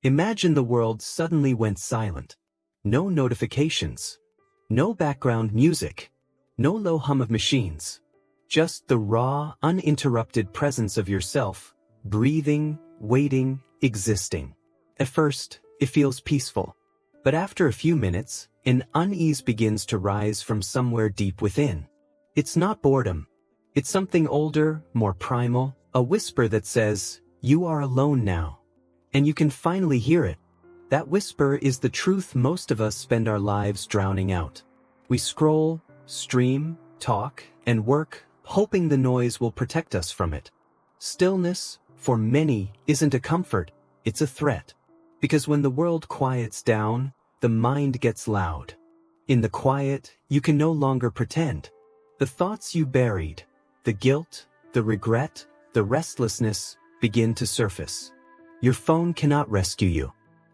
Imagine the world suddenly went silent. No notifications. No background music. No low hum of machines. Just the raw, uninterrupted presence of yourself, breathing, waiting, existing. At first, it feels peaceful. But after a few minutes, an unease begins to rise from somewhere deep within. It's not boredom. It's something older, more primal, a whisper that says, "You are alone now." And you can finally hear it. That whisper is the truth most of us spend our lives drowning out. We scroll, stream, talk, and work, hoping the noise will protect us from it. Stillness, for many, isn't a comfort, it's a threat. Because when the world quiets down, the mind gets loud. In the quiet, you can no longer pretend. The thoughts you buried, the guilt, the regret, the restlessness, begin to surface. Your phone cannot rescue you.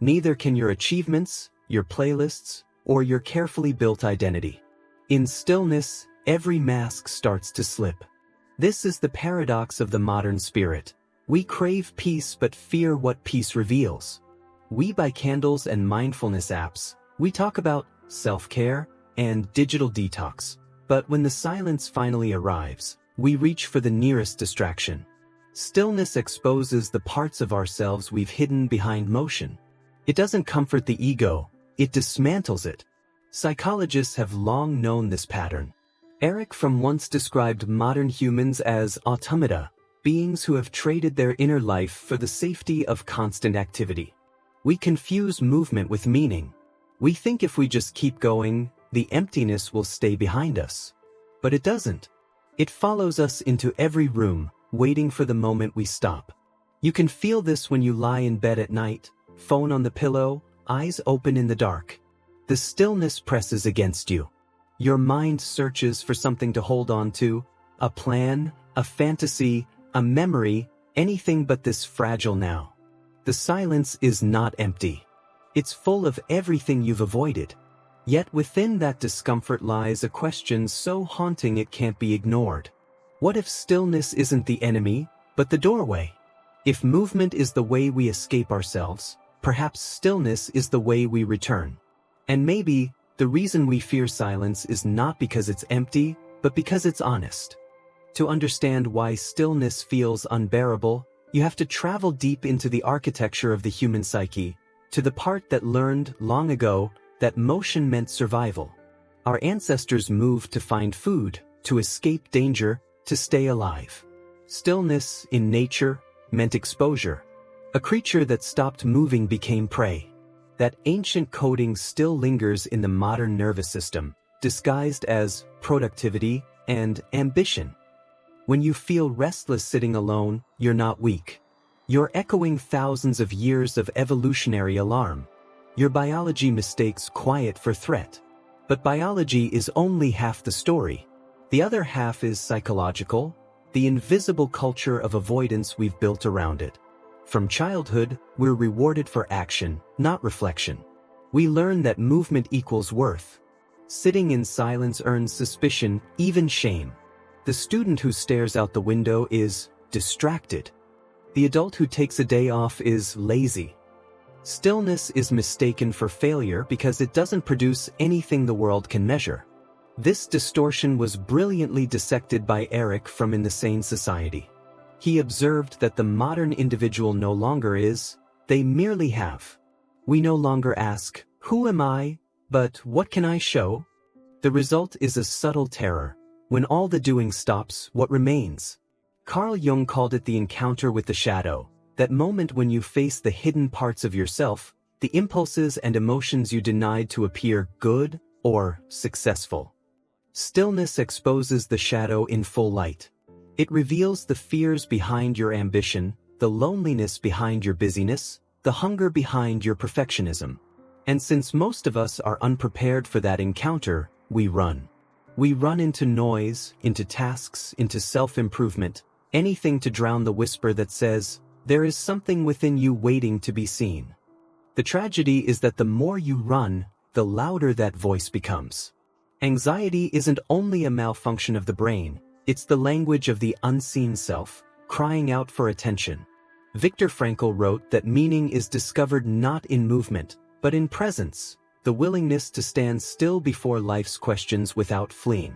Neither can your achievements, your playlists, or your carefully built identity. In stillness, every mask starts to slip. This is the paradox of the modern spirit. We crave peace but fear what peace reveals. We buy candles and mindfulness apps. We talk about self-care and digital detox. But when the silence finally arrives, we reach for the nearest distraction. Stillness exposes the parts of ourselves we've hidden behind motion. It doesn't comfort the ego, it dismantles it. Psychologists have long known this pattern. Erich Fromm once described modern humans as automata, beings who have traded their inner life for the safety of constant activity. We confuse movement with meaning. We think if we just keep going, the emptiness will stay behind us. But it doesn't. It follows us into every room, waiting for the moment we stop. You can feel this when you lie in bed at night, phone on the pillow, eyes open in the dark. The stillness presses against you. Your mind searches for something to hold on to, a plan, a fantasy, a memory, anything but this fragile now. The silence is not empty. It's full of everything you've avoided. Yet within that discomfort lies a question so haunting it can't be ignored. What if stillness isn't the enemy, but the doorway? If movement is the way we escape ourselves, perhaps stillness is the way we return. And maybe, the reason we fear silence is not because it's empty, but because it's honest. To understand why stillness feels unbearable, you have to travel deep into the architecture of the human psyche, to the part that learned, long ago, that motion meant survival. Our ancestors moved to find food, to escape danger, to stay alive. Stillness, in nature, meant exposure. A creature that stopped moving became prey. That ancient coding still lingers in the modern nervous system, disguised as productivity and ambition. When you feel restless sitting alone, you're not weak. You're echoing thousands of years of evolutionary alarm. Your biology mistakes quiet for threat. But biology is only half the story. The other half is psychological, the invisible culture of avoidance we've built around it. From childhood, we're rewarded for action, not reflection. We learn that movement equals worth. Sitting in silence earns suspicion, even shame. The student who stares out the window is distracted. The adult who takes a day off is lazy. Stillness is mistaken for failure because it doesn't produce anything the world can measure. This distortion was brilliantly dissected by Erich Fromm in The Sane Society. He observed that the modern individual no longer is, they merely have. We no longer ask, "Who am I?" but "What can I show?" The result is a subtle terror. When all the doing stops, what remains? Carl Jung called it the encounter with the shadow, that moment when you face the hidden parts of yourself, the impulses and emotions you denied to appear good or successful. Stillness exposes the shadow in full light. It reveals the fears behind your ambition, the loneliness behind your busyness, the hunger behind your perfectionism. And since most of us are unprepared for that encounter, we run. We run into noise, into tasks, into self-improvement, anything to drown the whisper that says, there is something within you waiting to be seen. The tragedy is that the more you run, the louder that voice becomes. Anxiety isn't only a malfunction of the brain, it's the language of the unseen self, crying out for attention. Viktor Frankl wrote that meaning is discovered not in movement, but in presence, the willingness to stand still before life's questions without fleeing.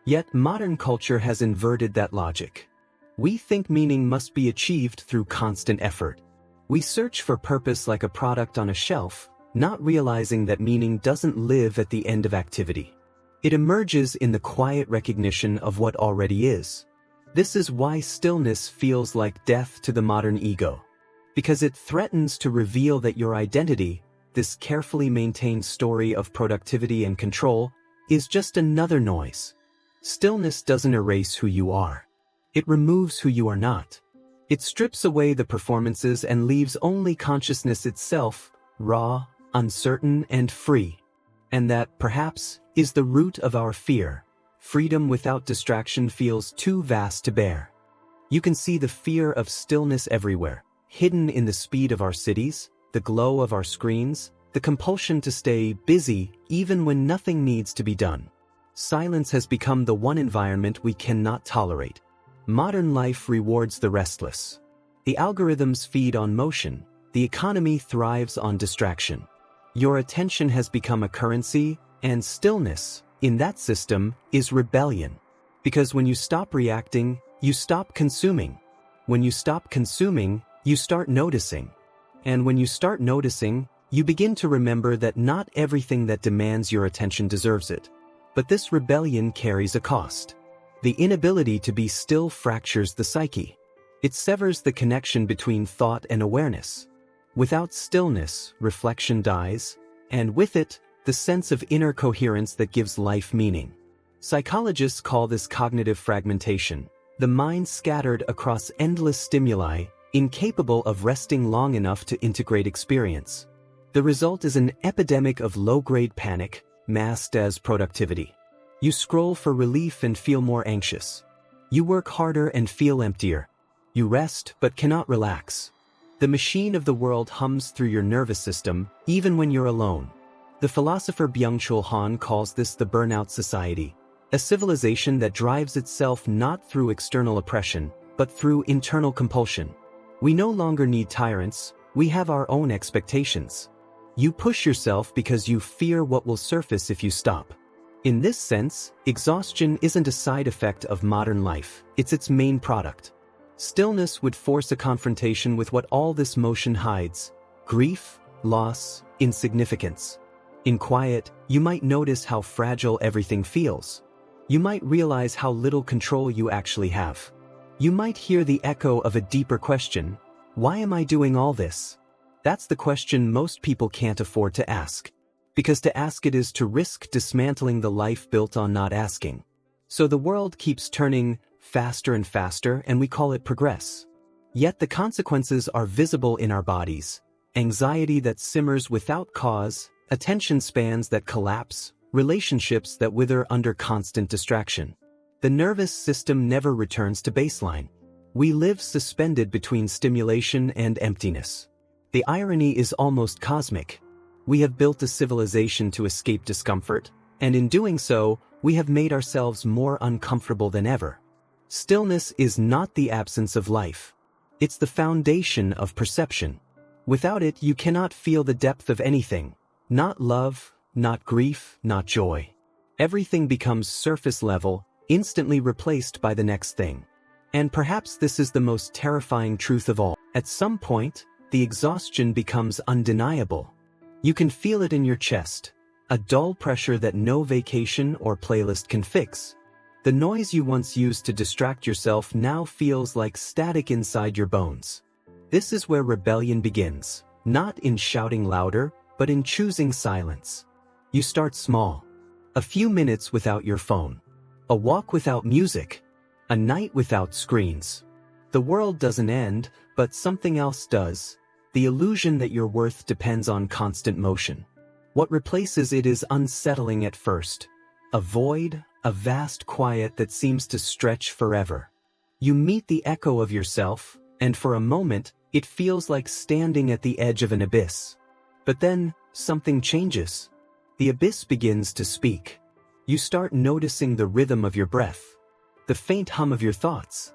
Yet modern culture has inverted that logic. We think meaning must be achieved through constant effort. We search for purpose like a product on a shelf, not realizing that meaning doesn't live at the end of activity. It emerges in the quiet recognition of what already is. This is why stillness feels like death to the modern ego. Because it threatens to reveal that your identity, this carefully maintained story of productivity and control, is just another noise. Stillness doesn't erase who you are. It removes who you are not. It strips away the performances and leaves only consciousness itself, raw, uncertain, and free. And that, perhaps, is the root of our fear. Freedom without distraction feels too vast to bear. You can see the fear of stillness everywhere, hidden in the speed of our cities, the glow of our screens, the compulsion to stay busy even when nothing needs to be done. Silence has become the one environment we cannot tolerate. Modern life rewards the restless. The algorithms feed on motion, the economy thrives on distraction. Your attention has become a currency, and stillness, in that system, is rebellion. Because when you stop reacting, you stop consuming. When you stop consuming, you start noticing. And when you start noticing, you begin to remember that not everything that demands your attention deserves it. But this rebellion carries a cost. The inability to be still fractures the psyche. It severs the connection between thought and awareness. Without stillness, reflection dies, and with it, the sense of inner coherence that gives life meaning. Psychologists call this cognitive fragmentation, the mind scattered across endless stimuli, incapable of resting long enough to integrate experience. The result is an epidemic of low-grade panic, masked as productivity. You scroll for relief and feel more anxious. You work harder and feel emptier. You rest but cannot relax. The machine of the world hums through your nervous system, even when you're alone. The philosopher Byung-Chul Han calls this the burnout society, a civilization that drives itself not through external oppression, but through internal compulsion. We no longer need tyrants, we have our own expectations. You push yourself because you fear what will surface if you stop. In this sense, exhaustion isn't a side effect of modern life, it's its main product. Stillness would force a confrontation with what all this motion hides: grief, loss, insignificance. In quiet, you might notice how fragile everything feels. You might realize how little control you actually have. You might hear the echo of a deeper question: why am I doing all this? That's the question most people can't afford to ask. Because to ask it is to risk dismantling the life built on not asking. So the world keeps turning faster and faster, and we call it progress. Yet the consequences are visible in our bodies: anxiety that simmers without cause, attention spans that collapse, relationships that wither under constant distraction. The nervous system never returns to baseline. We live suspended between stimulation and emptiness. The irony is almost cosmic. We have built a civilization to escape discomfort, and in doing so, we have made ourselves more uncomfortable than ever. Stillness is not the absence of life. It's the foundation of perception. Without it, you cannot feel the depth of anything. Not love, not grief, not joy. Everything becomes surface level, instantly replaced by the next thing. And perhaps this is the most terrifying truth of all. At some point, the exhaustion becomes undeniable. You can feel it in your chest, a dull pressure that no vacation or playlist can fix. The noise you once used to distract yourself now feels like static inside your bones. This is where rebellion begins, not in shouting louder, but in choosing silence. You start small. A few minutes without your phone. A walk without music. A night without screens. The world doesn't end, but something else does. The illusion that your worth depends on constant motion. What replaces it is unsettling at first. A void, a vast quiet that seems to stretch forever. You meet the echo of yourself, and for a moment, it feels like standing at the edge of an abyss. But then, something changes. The abyss begins to speak. You start noticing the rhythm of your breath, the faint hum of your thoughts,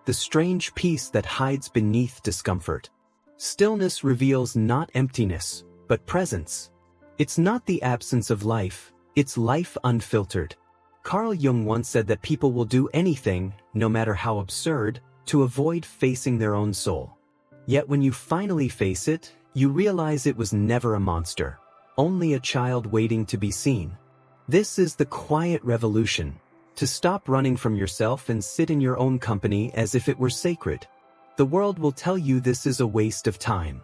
the strange peace that hides beneath discomfort. Stillness reveals not emptiness, but presence. It's not the absence of life, it's life unfiltered. Carl Jung once said that people will do anything, no matter how absurd, to avoid facing their own soul. Yet when you finally face it, you realize it was never a monster, only a child waiting to be seen. This is the quiet revolution, to stop running from yourself and sit in your own company as if it were sacred. The world will tell you this is a waste of time.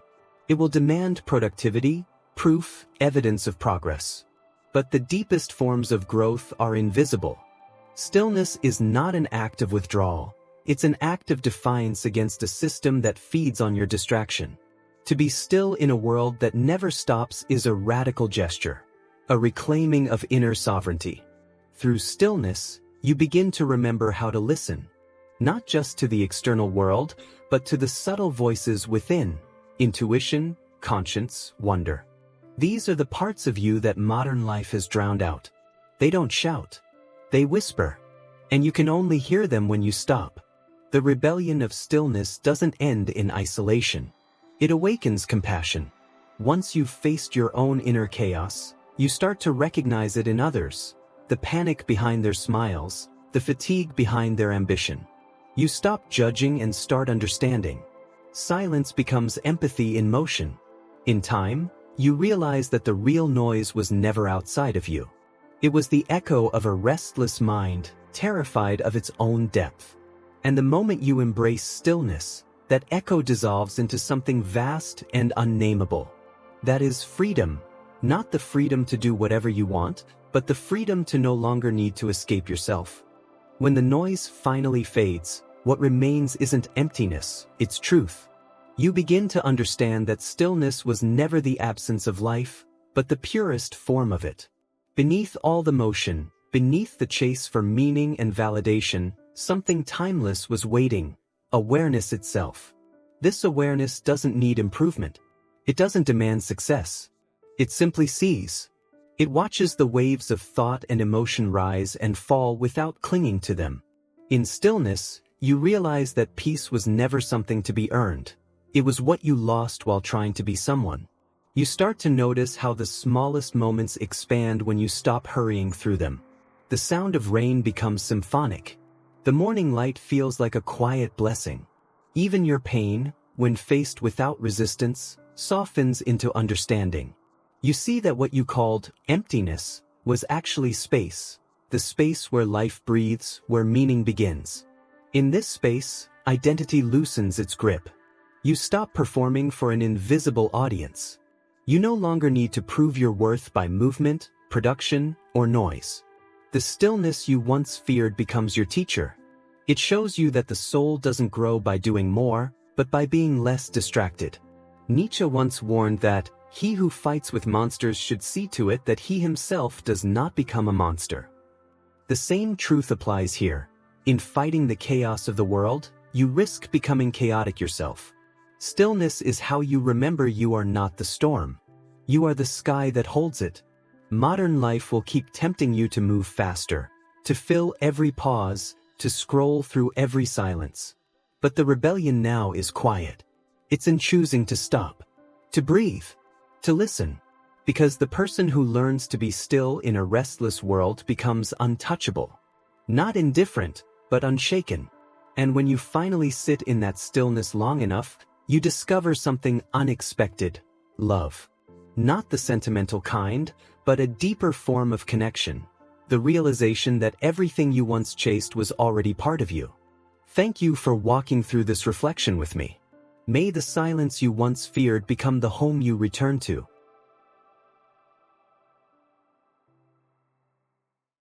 It will demand productivity, proof, evidence of progress. But the deepest forms of growth are invisible. Stillness is not an act of withdrawal. It's an act of defiance against a system that feeds on your distraction. To be still in a world that never stops is a radical gesture, a reclaiming of inner sovereignty. Through stillness, you begin to remember how to listen, not just to the external world, but to the subtle voices within: intuition, conscience, wonder. These are the parts of you that modern life has drowned out. They don't shout. They whisper. And you can only hear them when you stop. The rebellion of stillness doesn't end in isolation. It awakens compassion. Once you've faced your own inner chaos, you start to recognize it in others. The panic behind their smiles, the fatigue behind their ambition. You stop judging and start understanding. Silence becomes empathy in motion. In time, you realize that the real noise was never outside of you. It was the echo of a restless mind, terrified of its own depth. And the moment you embrace stillness, that echo dissolves into something vast and unnameable. That is freedom, not the freedom to do whatever you want, but the freedom to no longer need to escape yourself. When the noise finally fades, what remains isn't emptiness, it's truth. You begin to understand that stillness was never the absence of life, but the purest form of it. Beneath all the motion, beneath the chase for meaning and validation, something timeless was waiting: awareness itself. This awareness doesn't need improvement. It doesn't demand success. It simply sees. It watches the waves of thought and emotion rise and fall without clinging to them. In stillness, you realize that peace was never something to be earned. It was what you lost while trying to be someone. You start to notice how the smallest moments expand when you stop hurrying through them. The sound of rain becomes symphonic. The morning light feels like a quiet blessing. Even your pain, when faced without resistance, softens into understanding. You see that what you called emptiness was actually space, the space where life breathes, where meaning begins. In this space, identity loosens its grip. You stop performing for an invisible audience. You no longer need to prove your worth by movement, production, or noise. The stillness you once feared becomes your teacher. It shows you that the soul doesn't grow by doing more, but by being less distracted. Nietzsche once warned that he who fights with monsters should see to it that he himself does not become a monster. The same truth applies here. In fighting the chaos of the world, you risk becoming chaotic yourself. Stillness is how you remember you are not the storm. You are the sky that holds it. Modern life will keep tempting you to move faster, to fill every pause, to scroll through every silence. But the rebellion now is quiet. It's in choosing to stop, to breathe, to listen. Because the person who learns to be still in a restless world becomes untouchable. Not indifferent, but unshaken. And when you finally sit in that stillness long enough, you discover something unexpected: love. Not the sentimental kind, but a deeper form of connection. The realization that everything you once chased was already part of you. Thank you for walking through this reflection with me. May the silence you once feared become the home you return to.